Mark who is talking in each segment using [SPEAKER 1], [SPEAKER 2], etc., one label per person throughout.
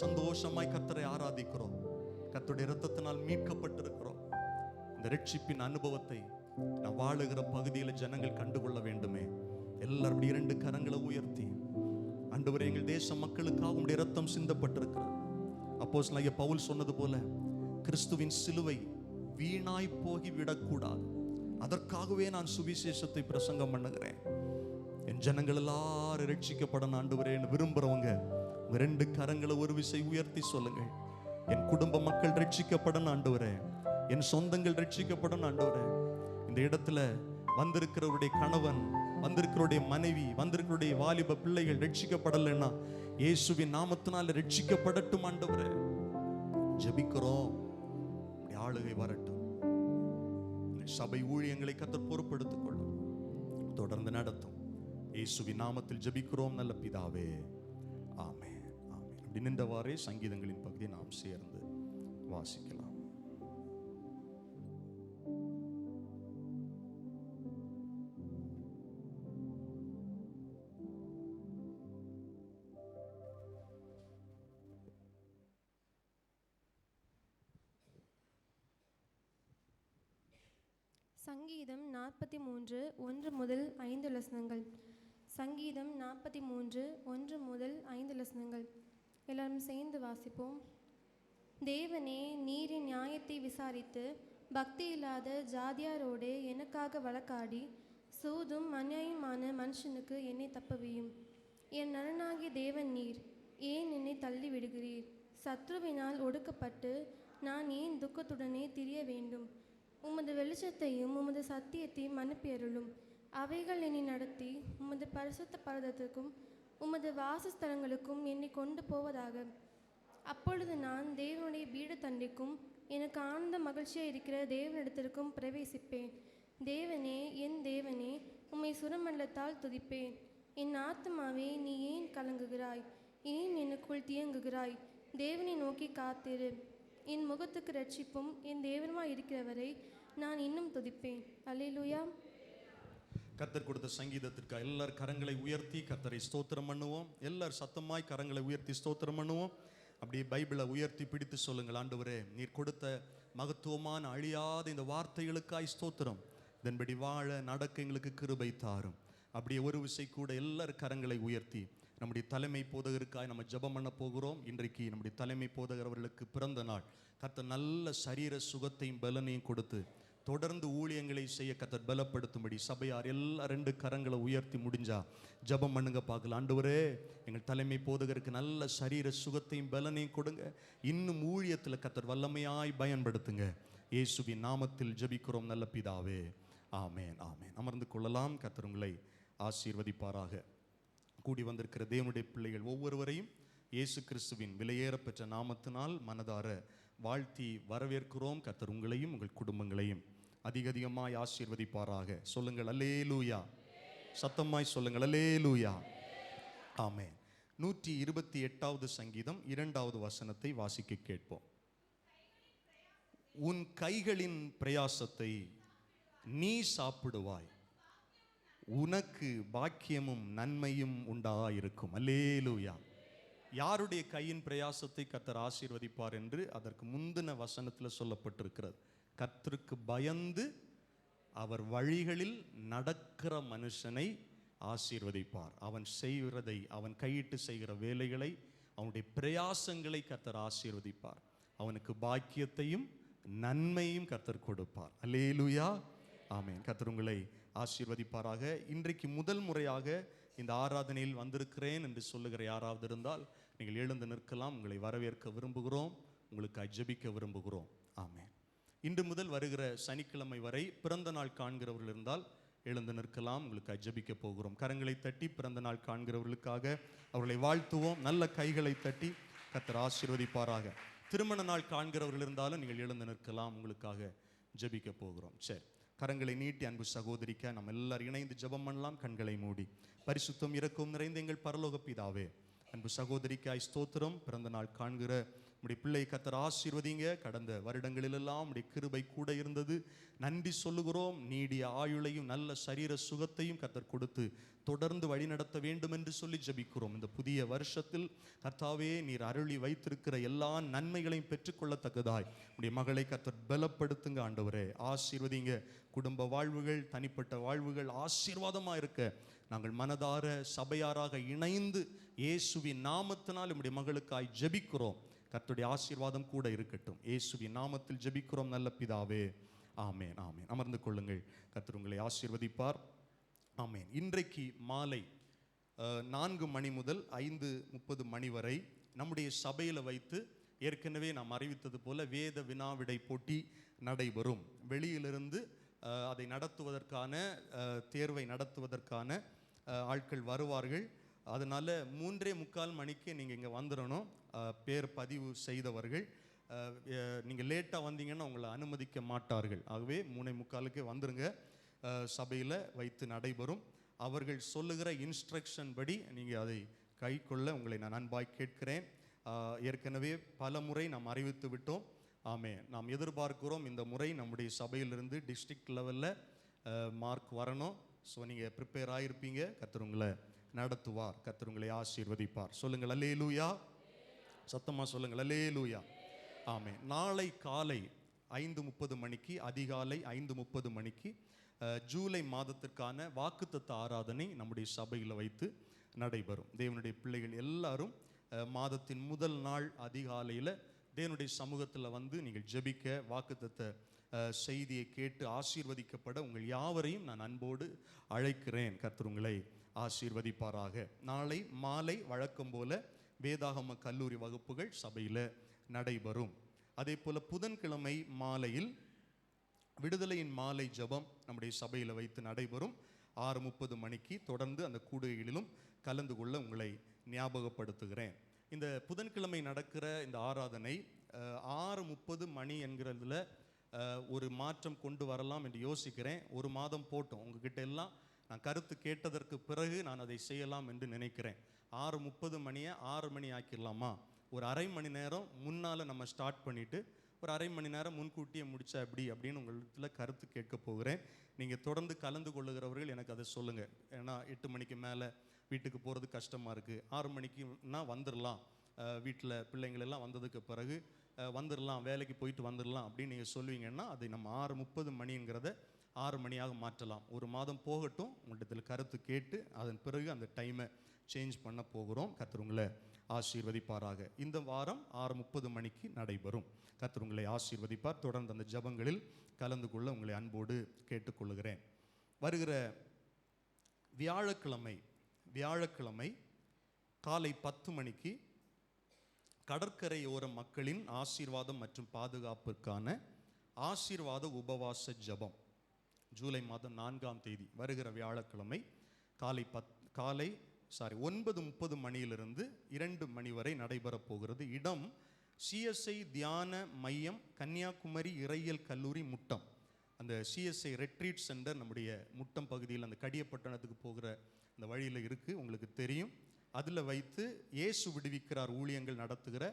[SPEAKER 1] சந்தோஷமாய் கர்த்தரை ஆராதிக்கிறோம். கர்த்தருடைய இரத்தத்தினால் மீட்கப்பட்டிருக்கிறோம். இந்த ரட்சிப்பின் அனுபவத்தை நான் வாழுகிற பகுதியில் ஜனங்கள் கண்டுகொள்ள வேண்டுமே. எல்லாரும் 2 கரங்களை உயர்த்தி, ஆண்டவரே, எங்கள் தேச மக்களுக்காக உம்முடைய இரத்தம் சிந்தப்பட்டிருக்கிறது. அப்போஸ்தலனாகிய பவுல் சொன்னது போல, கிறிஸ்துவின் சிலுவை வீணாய் போகி விடக்கூடாது. அதற்காகவே நான் சுவிசேஷத்தை பிரசங்கம் பண்ணுகிறேன். என் ஜனங்கள் எல்லாரும் ரட்சிக்கப்படணும் ஆண்டவரே விரும்புறவங்க 2 கரங்களை ஒரு விசை உயர்த்தி சொல்லுங்கள். என் குடும்ப மக்கள் ரட்சிக்கப்படணும் ஆண்டவரே, என் சொந்தங்கள் ரட்சிக்கப்படணும் ஆண்டவரே. இந்த இடத்துல வந்திருக்கிறவருடைய கணவன், வந்திருக்கிறவருடைய மனைவி, வந்திருக்கிறவருடைய வாலிப பிள்ளைகள் ரட்சிக்கப்படலைன்னா இயேசுவின் நாமத்தினால ரட்சிக்கப்படட்டும் ஆண்டவரே. ஜெபிக்கிறோம், ஆளுகை வரட்டும். சபை ஊழியங்களை கர்த்தர் பொறுப்படுத்திக் கொள்ளும், தொடர்ந்து நடத்தும். இயேசுவின் நாமத்தில் ஜெபிக்கிறோம் நல்ல பிதாவே, ஆமென், ஆமென். அப்படி நின்றவாறே சங்கீதங்களின் பகுதியை நாம் சேர்ந்து வாசிக்கலாம்.
[SPEAKER 2] சங்கீதம் 43 1 முதல் 5 வசனங்கள். சங்கீதம் 43 1 முதல் 5 வசனங்கள். எல்லாரும் சேர்ந்து வாசிப்போம். தேவனே, நீர் என் நியாயத்தை விசாரித்து பக்தி இல்லாத ஜாதியாரோடு எனக்காக வழக்காடி சூதும் அநியாயமான மனுஷனுக்கு என்னை தப்புவியும். என் நலனாகிய தேவன் நீர், ஏன் என்னை தள்ளி விடுகிறீர்? சத்ருவினால் ஒடுக்கப்பட்டு நான் ஏன் துக்கத்துடனே திரிய வேண்டும்? உமது வெளிச்சத்தையும் உமது சத்தியத்தையும் அனுப்பியருளும். அவைகள் என்னை நடத்தி உமது பரிசுத்த பர்வதத்துக்கும் உமது வாசஸ்தலங்களுக்கும் என்னை கொண்டு போவதாக. அப்பொழுது நான் தேவனுடைய பீடத்தண்டைக்கும் எனக்கு ஆனந்த மகிழ்ச்சியாக இருக்கிற தேவனிடத்திற்கும் பிரவேசிப்பேன். தேவனே, என் தேவனே, உம்மை சுரமண்டலத்தால் துதிப்பேன். என் ஆத்துமாவே, நீ ஏன் கலங்குகிறாய்? ஏன் எனக்குள் தியங்குகிறாய்? தேவனை நோக்கி காத்திரு. என் முகத்துக்கு ரட்சிப்பும் என் தேவனுமாய் இருக்கிறவரை நான் இன்னும் துதிப்பேன். அல்லேலூயா.
[SPEAKER 1] கர்த்தர் கொடுத்த சங்கீதத்திற்கு எல்லார் கரங்களை உயர்த்தி கர்த்தரை ஸ்தோத்திரம் பண்ணுவோம். எல்லார் சத்தமாய் கரங்களை உயர்த்தி ஸ்தோத்திரம் பண்ணுவோம். அப்படியே பைபிளை உயர்த்தி பிடித்து சொல்லுங்கள். ஆண்டவரே, நீர் கொடுத்த மகத்துவமான அழியாத இந்த வார்த்தைகளுக்காய் ஸ்தோத்திரம். இதன்படி வாழ நடக்க எங்களுக்கு கிருபை தாரும். அப்படியே ஒரு விசை கூட எல்லார் கரங்களை உயர்த்தி நம்முடைய தலைமை போதகருக்காய் நம்ம ஜெபம் பண்ண போகிறோம். இன்றைக்கு நம்முடைய தலைமை போதகர் அவர்களுக்கு பிறந்த நாள். கர்த்தர் நல்ல சரீர சுகத்தையும் பலனையும் கொடுத்து தொடர்ந்து ஊழியங்களை செய்ய கர்த்தர் பலப்படுத்தும்படி சபையார் எல்லா 2 கரங்களை உயர்த்தி முடிஞ்சா ஜெபம் பண்ணுங்க பார்க்கலாம். ஆண்டவரே, எங்கள் தலைமை போதகருக்கு நல்ல சரீர சுகத்தையும் பலனையும் கொடுங்க. இன்னும் ஊழியத்தில் கர்த்தர் வல்லமையாய் பயன்படுத்துங்க. இயேசுவின் நாமத்தில் ஜெபிக்கிறோம் நல்ல பிதாவே, ஆமென், ஆமென். அமர்ந்து கொள்ளலாம். கர்த்தர் உங்களை ஆசீர்வதிப்பாராக. கூடி வந்திருக்கிற தேவனுடைய பிள்ளைகள் ஒவ்வொருவரையும் இயேசு கிறிஸ்துவின் விலையேறப்பெற்ற நாமத்தினால் மனதார வாழ்த்தி வரவேற்கிறோம். கர்த்தர் உங்களையும் உங்கள் குடும்பங்களையும் அதிகமாய் ஆசீர்வதிப்பாராக. சொல்லுங்கள் அல்லேலூயா. சத்தமாய் சொல்லுங்கள் அல்லேலூயா. ஆமென். 128வது சங்கீதம் 2வது வசனத்தை வாசிக்க கேட்போம். உன் கைகளின் பிரயாசத்தை நீ சாப்பிடுவாய், உனக்கு பாக்கியமும் நன்மையும் உண்டாயிருக்கும். அல்லேலூயா. யாருடைய கையின் பிரயாசத்தை கர்த்தர் ஆசீர்வதிப்பார் என்று அதற்கு முந்தின வசனத்தில் சொல்லப்பட்டிருக்கிறது. கர்த்தருக்கு பயந்து அவர் வழிகளில் நடக்கிற மனுஷனை ஆசீர்வதிப்பார். அவன் செய்கிறதை, அவன் கையிட்டு செய்கிற வேலைகளை, அவனுடைய பிரயாசங்களை கர்த்தர் ஆசீர்வதிப்பார். அவனுக்கு பாக்கியத்தையும் நன்மையும் கர்த்தர் கொடுப்பார். அல்லேலூயா. ஆமென். கர்த்தர் உங்களை ஆசீர்வதிப்பாராக. இன்றைக்கு முதல் முறையாக இந்த ஆராதனையில் வந்திருக்கிறேன் என்று சொல்லுகிற யாராவது இருந்தால் நீங்கள் எழுந்து நிற்கலாம். உங்களை வரவேற்க விரும்புகிறோம், உங்களுக்கு ஜெபிக்க விரும்புகிறோம். ஆமென். இன்று முதல் வருகிற சனிக்கிழமை வரை பிறந்த நாள் காண்கிறவர்கள் இருந்தால் எழுந்து நிற்கலாம். உங்களுக்கு ஜெபிக்க போகிறோம். கரங்களை தட்டி பிறந்த நாள் காண்கிறவர்களுக்காக அவர்களை வாழ்த்துவோம். நல்ல கைகளை தட்டி கர்த்தர் ஆசீர்வதிப்பாராக. திருமண நாள் காண்கிறவர்கள் இருந்தாலும் நீங்கள் எழுந்து நிற்கலாம். உங்களுக்காக ஜெபிக்க போகிறோம். சரி, கரங்களை நீட்டி அன்பு சகோதரிக்க நம்ம எல்லாரும் இணைந்து ஜெபம் பண்ணலாம். கண்களை மூடி. பரிசுத்தம் இரக்கம் நிறைந்த எங்கள் பரலோக பிதாவே, அன்பு சகோதரிக்காய் ஸ்தோத்திரம். பிறந்த நாள் காண்கிற உம்முடைய பிள்ளை கர்த்தர் ஆசீர்வதிங்க. கடந்த வருடங்களிலெல்லாம் உம்முடைய கிருபை கூட இருந்தது, நன்றி சொல்லுகிறோம். நீடிய ஆயுளையும் நல்ல சரீர சுகத்தையும் கர்த்தர் கொடுத்து தொடர்ந்து வழிநடத்த வேண்டும் என்று சொல்லி ஜெபிக்கிறோம். இந்த புதிய வருஷத்தில் கர்த்தாவே, நீர் அருளி வைத்திருக்கிற எல்லா நன்மைகளையும் பெற்றுக்கொள்ளத்தக்கதாய் உம்முடைய மகளை கர்த்தர் பலப்படுத்துங்க ஆண்டவரே. ஆசீர்வதிங்க. குடும்ப வாழ்வுகள், தனிப்பட்ட வாழ்வுகள் ஆசீர்வாதமாக இருக்க நாங்கள் மனதார சபையாராக இணைந்து இயேசுவின் நாமத்தினால் உம்முடைய மகளுக்காய் ஜெபிக்கிறோம். கர்த்தருடைய ஆசீர்வாதம் கூட இருக்கட்டும். இயேசுவின் நாமத்தில் ஜெபிக்கிறோம் நல்ல பிதாவே, ஆமேன் ஆமேன். அமர்ந்து கொள்ளுங்கள். கர்த்தர் உங்களை ஆசீர்வதிப்பார். ஆமேன். இன்றைக்கு மாலை 4 மணி முதல் 5:30 மணி வரை நம்முடைய சபையில் வைத்து ஏற்கனவே நாம் அறிவித்தது போல வேத வினாவிடை போட்டி நடைபெறும். வெளியிலிருந்து அதை நடத்துவதற்கான தேர்வை நடத்துவதற்கான ஆட்கள் வருவார்கள். அதனால் 3:45 மணிக்கு நீங்கள் இங்கே வந்துடணும். பேர் பதிவு செய்தவர்கள் நீங்கள் லேட்டாக வந்தீங்கன்னா உங்களை அனுமதிக்க மாட்டார்கள். ஆகவே 3:45 வந்துருங்க. சபையில் வைத்து நடைபெறும். அவர்கள் சொல்லுகிற இன்ஸ்ட்ரக்ஷன் படி நீங்கள் அதை கை கொள்ள உங்களை நான் அன்பாய் கேட்கிறேன். ஏற்கனவே பல முறை நாம் அறிவித்து விட்டோம். ஆமே, நாம் எதிர்பார்க்கிறோம் இந்த முறை நம்முடைய சபையிலிருந்து டிஸ்ட்ரிக்ட் லெவலில் மார்க் வரணும். ஸோ நீங்கள் ப்ரிப்பேர் ஆகிருப்பீங்க. கர்த்தர் உங்களை நடத்துவார். கர்த்தர் உங்களை ஆசீர்வதிப்பார். சொல்லுங்கள் அல்லேலூயா. சத்தமாக சொல்லுங்கள் அல்லேலூயா. ஆமே. நாளை காலை 5:30 மணிக்கு, அதிகாலை 5:30 மணிக்கு ஜூலை மாதத்திற்கான வாக்குத்தத்த ஆராதனை நம்முடைய சபையில் வைத்து நடைபெறும். தேவனுடைய பிள்ளைகள் எல்லாரும் மாதத்தின் முதல் நாள் அதிகாலையில் தேவனுடைய சமூகத்தில் வந்து நீங்கள் ஜெபிக்க, வாக்குத்தத்த செய்தியை கேட்டு ஆசீர்வதிக்கப்பட உங்கள் யாவரையும் நான் அன்போடு அழைக்கிறேன். கர்த்தர் உங்களை ஆசீர்வதிப்பாராக. நாளை மாலை வழக்கம் போல வேதாகம கல்லூரி வகுப்புகள் சபையில் நடைபெறும். அதே போல் புதன்கிழமை மாலையில் விடுதலையின் மாலை ஜெபம் நம்முடைய சபையில் வைத்து நடைபெறும் 6:30 மணிக்கு. தொடர்ந்து அந்த கூடுகைகளிலும் கலந்து கொள்ள உங்களை ஞாபகப்படுத்துகிறேன். இந்த புதன்கிழமை நடக்கிற இந்த ஆராதனை 6:30 மணி என்கிறதுல ஒரு மாற்றம் கொண்டு வரலாம் என்று யோசிக்கிறேன். ஒரு மாதம் போட்டோம். உங்ககிட்ட எல்லாம் நான் கருத்து கேட்டதற்கு பிறகு நான் அதை செய்யலாம் என்று நினைக்கிறேன். 6:30 மணியை 6 மணி ஆக்கிடலாமா? ஒரு அரை மணி நேரம் முன்னால் நம்ம ஸ்டார்ட் பண்ணிவிட்டு ஒரு அரை மணி நேரம் முன்கூட்டியே முடிச்சா அப்படின்னு உங்களிடத்துல கருத்து கேட்க போகிறேன். நீங்கள் தொடர்ந்து கலந்து கொள்ளுகிறவர்கள் எனக்கு அதை சொல்லுங்கள். ஏன்னா 8 மணிக்கு மேலே வீட்டுக்கு போகிறது கஷ்டமாக இருக்குது. 6 மணிக்குன்னா வந்துடலாம், வீட்டில் பிள்ளைங்களெல்லாம் வந்ததுக்கு பிறகு வந்துடலாம், வேலைக்கு போயிட்டு வந்துடலாம் அப்படின்னு நீங்கள் சொல்லுவீங்கன்னா அதை நம்ம 6:30 மணிங்கிறத 6 மணியாக மாற்றலாம். ஒரு மாதம் போகட்டும். உங்களிடத்தில் கருத்து கேட்டு அதன் பிறகு அந்த டைமை சேஞ்ச் பண்ண போகிறோம். கர்த்தர் உங்களை ஆசீர்வதிப்பாராக. இந்த வாரம் 6:30 மணிக்கு நடைபெறும். கர்த்தர் உங்களை ஆசீர்வதிப்பார். தொடர்ந்து அந்த ஜெபங்களில் கலந்து கொள்ள உங்களை அன்போடு கேட்டுக்கொள்கிறேன். வருகிற வியாழக்கிழமை காலை 10 மணிக்கு கடற்கரையோர மக்களின் ஆசீர்வாதம் மற்றும் பாதுகாப்பிற்கான ஆசீர்வாத உபவாச ஜெபம் ஜூலை மாதம் 4ஆம் தேதி வருகிற வியாழக்கிழமை காலை 9:30 மணியிலிருந்து 2 மணி வரை நடைபெறப் போகிறது. இடம் சிஎஸ்ஐ தியான மையம், கன்னியாகுமரி இறையியல் கல்லூரி, முட்டம். அந்த சிஎஸ்ஐ ரெட்ரீட் சென்டர் நம்முடைய முட்டம் பகுதியில் அந்த கடியப்பட்டணத்துக்கு போகிற அந்த வழியில் இருக்குது, உங்களுக்கு தெரியும். அதில் வைத்து இயேசு விடுவிக்கிறார் ஊழியங்கள் நடத்துகிற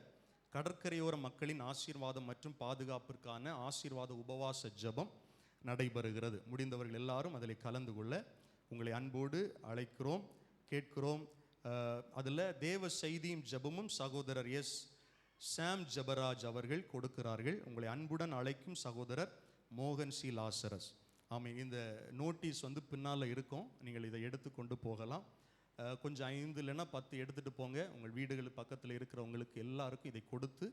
[SPEAKER 1] கடற்கரையோர மக்களின் ஆசீர்வாதம் மற்றும் பாதுகாப்பிற்கான ஆசீர்வாத உபவாச ஜெபம் நடைபெறுகிறது. முடிந்தவர்கள் எல்லாரும் அதில் கலந்து கொள்ள உங்களை அன்போடு அழைக்கிறோம், கேட்கிறோம். அதில் தேவ செய்தியும் ஜெபமும் சகோதரர் சாம் ஜபராஜ் அவர்கள் கொடுக்கிறார்கள். உங்களை அன்புடன் அழைக்கும் சகோதரர் மோகன் சி லாசரஸ். ஆமாம், இந்த நோட்டீஸ் பின்னால் இருக்கும், நீங்கள் இதை எடுத்துக்கொண்டு போகலாம். கொஞ்சம் 5 இல்லைன்னா 10 எடுத்துகிட்டு போங்க. உங்கள் வீடுகள் பக்கத்தில் இருக்கிறவங்களுக்கு எல்லாருக்கும் இதை கொடுத்து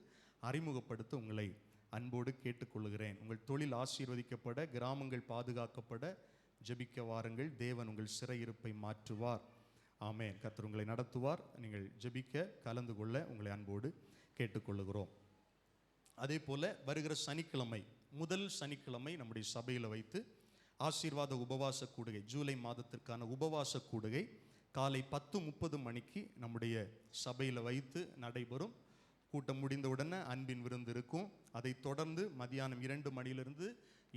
[SPEAKER 1] அறிமுகப்படுத்த உங்களை அன்போடு கேட்டுக்கொள்கிறேன். உங்கள் தொழில் ஆசீர்வதிக்கப்பட, கிராமங்கள் பாதுகாக்கப்பட ஜெபிக்க வாருங்கள். தேவன் உங்கள் சிறையிருப்பை மாற்றுவார். ஆமென். கர்த்தர் உங்களை நடத்துவார். நீங்கள் ஜெபிக்க கலந்து கொள்ள உங்களை அன்போடு கேட்டுக்கொள்ளுகிறோம். அதே போல் வருகிற சனிக்கிழமை, முதல் சனிக்கிழமை நம்முடைய சபையில் வைத்து ஆசீர்வாத உபவாச கூடுகை, ஜூலை மாதத்திற்கான உபவாச கூடுகை காலை 10:30 மணிக்கு நம்முடைய சபையில் வைத்து நடைபெறும். கூட்டம் முடிந்தவுடனே அன்பின் விருந்து இருக்கும். அதை தொடர்ந்து மதியானம் 2 மணியிலிருந்து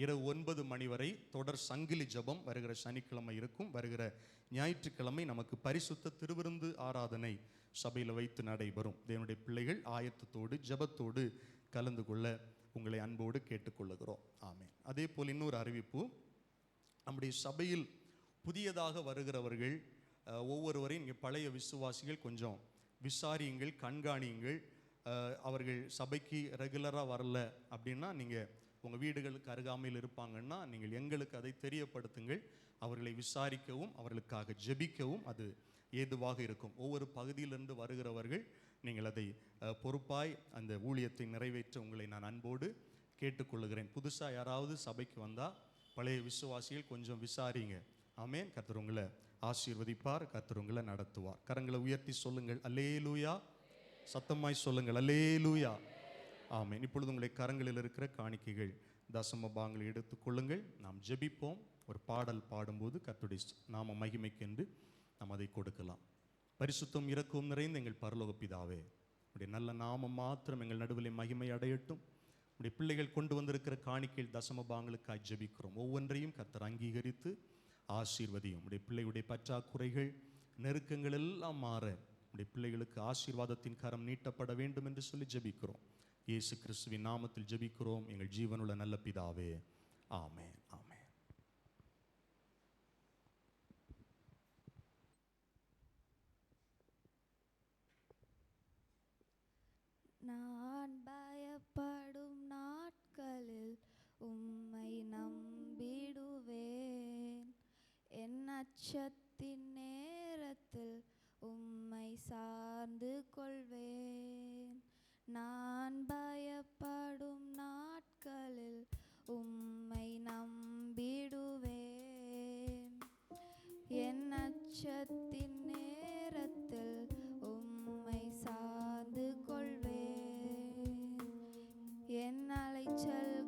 [SPEAKER 1] இரவு 9 மணி வரை தொடர் சங்கிலி ஜெபம் வருகிற சனிக்கிழமை இருக்கும். வருகிற ஞாயிற்றுக்கிழமை நமக்கு பரிசுத்த திருவிருந்து ஆராதனை சபையில் வைத்து நடைபெறும். தேவனுடைய பிள்ளைகள் ஆயத்தத்தோடு ஜெபத்தோடு கலந்து கொள்ள உங்களை அன்போடு கேட்டுக்கொள்ளுகிறோம். ஆமென். அதே போல் இன்னொரு அறிவிப்பு, நம்முடைய சபையில் புதியதாக வருகிறவர்கள் ஒவ்வொருவரையும் இங்கே பழைய விசுவாசிகள் கொஞ்சம் விசாரியுங்கள், கண்காணியுங்கள். அவர்கள் சபைக்கு ரெகுலராக வரல அப்படின்னா நீங்கள் உங்கள் வீடுகளுக்கு அருகாமையில் இருப்பாங்கன்னா நீங்கள் எங்களுக்கு அதை தெரியப்படுத்துங்கள். அவர்களை விசாரிக்கவும் அவர்களுக்காக ஜெபிக்கவும் அது ஏதுவாக இருக்கும். ஒவ்வொரு பகுதியிலிருந்து வருகிறவர்கள் நீங்கள் அதை பொறுப்பாய் அந்த ஊழியத்தை நிறைவேற்ற உங்களை நான் அன்போடு கேட்டுக்கொள்ளுகிறேன். புதுசாக யாராவது சபைக்கு வந்தால் பழைய விசுவாசிகள் கொஞ்சம் விசாரிங்க. ஆமென். கர்த்தர் உங்களை ஆசீர்வதிப்பார், கர்த்தர் உங்களை நடத்துவார். கரங்களை உயர்த்தி சொல்லுங்கள் அல்லேலூயா. சத்தமாய் சொல்லுங்கள் அல்லேலூயா. ஆமென். இப்பொழுது உங்களுடைய கரங்களில் இருக்கிற காணிக்கைகள் தசம பாகங்களை எடுத்துக்கொள்ளுங்கள். நாம் ஜெபிப்போம். ஒரு பாடல் பாடும்போது கர்த்தருடைய நாம மகிமைக்கென்று நாம் அதை கொடுக்கலாம். பரிசுத்தம் இரக்கம் நிறைந்த எங்கள் பரலோக பிதாவே, உடைய நல்ல நாமம் மாத்திரம் எங்கள் நடுவில் மகிமை அடையட்டும். உடைய பிள்ளைகள் கொண்டு வந்திருக்கிற காணிக்கையில் தசம பாகங்களுக்காய் ஜெபிக்கிறோம். ஒவ்வொன்றையும் கர்த்தர் அங்கீகரித்து ஆசீர்வதியும். உடைய பிள்ளைகளுடைய பற்றாக்குறைகள் நெருக்கங்கள் எல்லாம் மாற உடைய பிள்ளைகளுக்கு ஆசீர்வாதத்தின் கரம் நீட்டப்பட வேண்டும் என்று சொல்லி ஜெபிக்கிறோம். இயேசு கிறிஸ்துவின் நாமத்தில் ஜெபிக்கிறோம் எங்கள் ஜீவனுள்ள நல்ல பிதாவே. ஆமென். ஆமென்.
[SPEAKER 3] நான் பயப்படும் நாட்களில் உம்மை நம்பிடுவேன். என் அச்சத்தின் நேரத்தில் உம்மை சார்ந்து கொள்வேன். நான் பயப்படும் நாட்களில் உம்மை நம்பிடுவேன். என் அச்சத்தின் நேரத்தில் உம்மை சார்ந்து கொள்வேன். என் அலைச்சல்